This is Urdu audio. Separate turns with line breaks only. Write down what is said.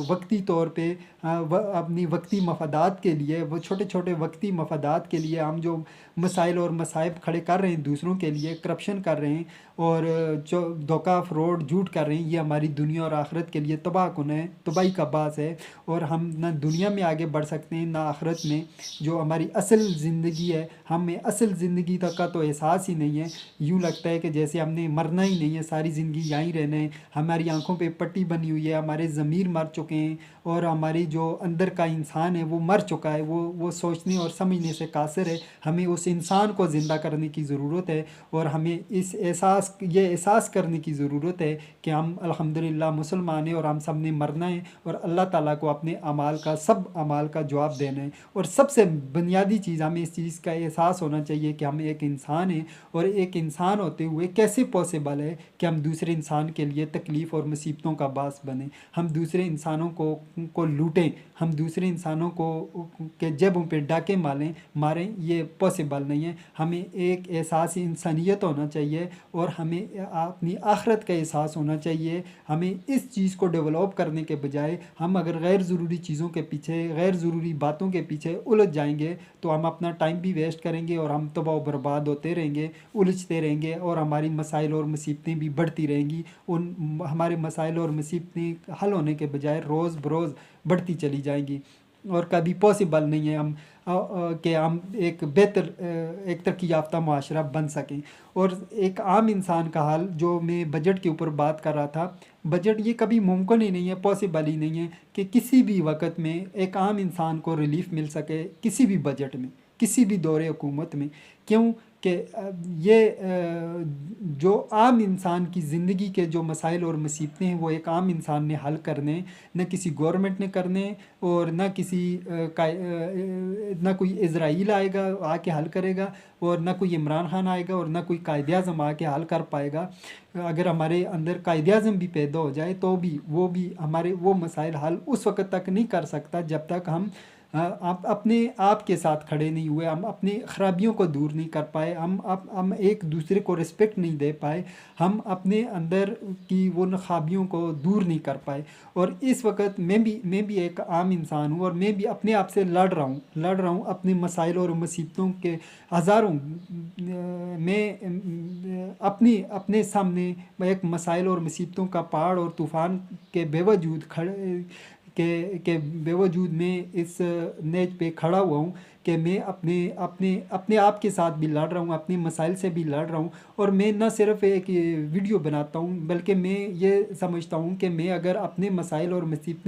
وقتی طور پہ اپنی وقتی مفادات کے لیے، وہ چھوٹے چھوٹے وقتی مفادات کے لیے ہم جو مسائل اور مصائب کھڑے کر رہے ہیں دوسروں کے لیے، کرپشن کر رہے ہیں اور جو دھوکہ فراڈ جھوٹ کر رہے ہیں، یہ ہماری دنیا اور آخرت کے لیے تباہ کن ہے، تباہی کا باعث ہے، اور ہم نہ دنیا میں آگے بڑھ سکتے ہیں نہ آخرت میں، جو ہماری اصل زندگی ہے ہمیں اصل زندگی تک کا تو احساس ہی نہیں ہے۔ یوں لگتا ہے کہ جیسے ہم نے مرنا ہی نہیں ہے، ساری زندگی یہاں ہی رہنا ہے، ہماری آنکھوں پہ پٹی بنی ہوئی ہے، ہمارے ضمیر مر چکے ہیں، اور ہماری جو اندر کا انسان ہے وہ مر چکا ہے، وہ سوچنے اور سمجھنے سے قاصر ہے۔ ہمیں اس انسان کو زندہ کرنے کی ضرورت ہے، اور ہمیں یہ احساس کرنے کی ضرورت ہے کہ ہم الحمدللہ مسلمان ہیں اور ہم سب نے مرنا ہے، اور اللہ تعالیٰ کو اپنے سب اعمال کا جواب دینا ہے۔ اور سب سے بنیادی چیز، ہمیں اس چیز کا احساس ہونا چاہیے کہ ہم ایک انسان ہیں، اور ایک انسان ہوتے ہوئے کیسے پاسبل ہے کہ ہم دوسرے انسان کے لیے تکلیف اور مصیبتوں کا باعث بنیں، ہم دوسرے انسانوں کو لوٹیں، ہم دوسرے انسانوں کے جیبوں پہ ڈاکے ماریں، یہ پاسبل نہیں ہے۔ ہمیں ایک احساس انسانیت ہونا چاہیے، اور ہمیں اپنی آخرت کا احساس ہونا چاہیے۔ ہمیں اس چیز کو ڈیولپ کرنے کے بجائے ہم اگر غیر ضروری چیزوں کے پیچھے، غیر ضروری باتوں کے پیچھے الجھ جائیں گے تو ہم اپنا ٹائم بھی ویسٹ کریں گے، اور ہم تباہ و برباد ہوتے رہیں گے، الجھتے رہیں گے، اور ہماری مسائل اور مصیبتیں بھی بڑھتی رہیں گی۔ ہمارے مسائل اور مصیبتیں حل ہونے کے بجائے روز بروز بڑھتی چلی جائیں گی، اور کبھی پاسبل نہیں ہے کہ ہم ایک بہتر، ایک ترقی یافتہ معاشرہ بن سکیں۔ اور ایک عام انسان کا حال، جو میں بجٹ کے اوپر بات کر رہا تھا، بجٹ یہ کبھی ممکن ہی نہیں ہے، پاسبل ہی نہیں ہے کہ کسی بھی وقت میں ایک عام انسان کو ریلیف مل سکے کسی بھی بجٹ میں، کسی بھی دور حکومت میں۔ کیوں کہ یہ جو عام انسان کی زندگی کے جو مسائل اور مصیبتیں ہیں وہ ایک عام انسان نے حل کرنے، نہ کسی گورنمنٹ نے کرنے، اور نہ کوئی اسرائیل آئے گا آ کے حل کرے گا، اور نہ کوئی عمران خان آئے گا، اور نہ کوئی قائد اعظم آ کے حل کر پائے گا۔ اگر ہمارے اندر قائد اعظم بھی پیدا ہو جائے تو بھی ہمارے وہ مسائل حل اس وقت تک نہیں کر سکتا جب تک ہم اپنے آپ کے ساتھ کھڑے نہیں ہوئے، ہم اپنی خرابیوں کو دور نہیں کر پائے، ہم ایک دوسرے کو رسپیکٹ نہیں دے پائے، ہم اپنے اندر کی وہ خرابیوں کو دور نہیں کر پائے۔ اور اس وقت میں بھی ایک عام انسان ہوں، اور میں بھی اپنے آپ سے لڑ رہا ہوں اپنے مسائل اور مصیبتوں کے ہزاروں، میں اپنے سامنے ایک مسائل اور مصیبتوں کا پہاڑ اور طوفان کے بے وجود میں اس نیج پہ کھڑا ہوا ہوں کہ میں اپنے آپ کے ساتھ بھی لڑ رہا ہوں، اپنے مسائل سے بھی لڑ رہا ہوں۔ اور میں نہ صرف ایک ویڈیو بناتا ہوں، بلکہ میں یہ سمجھتا ہوں کہ میں اگر اپنے مسائل اور مصیبتیں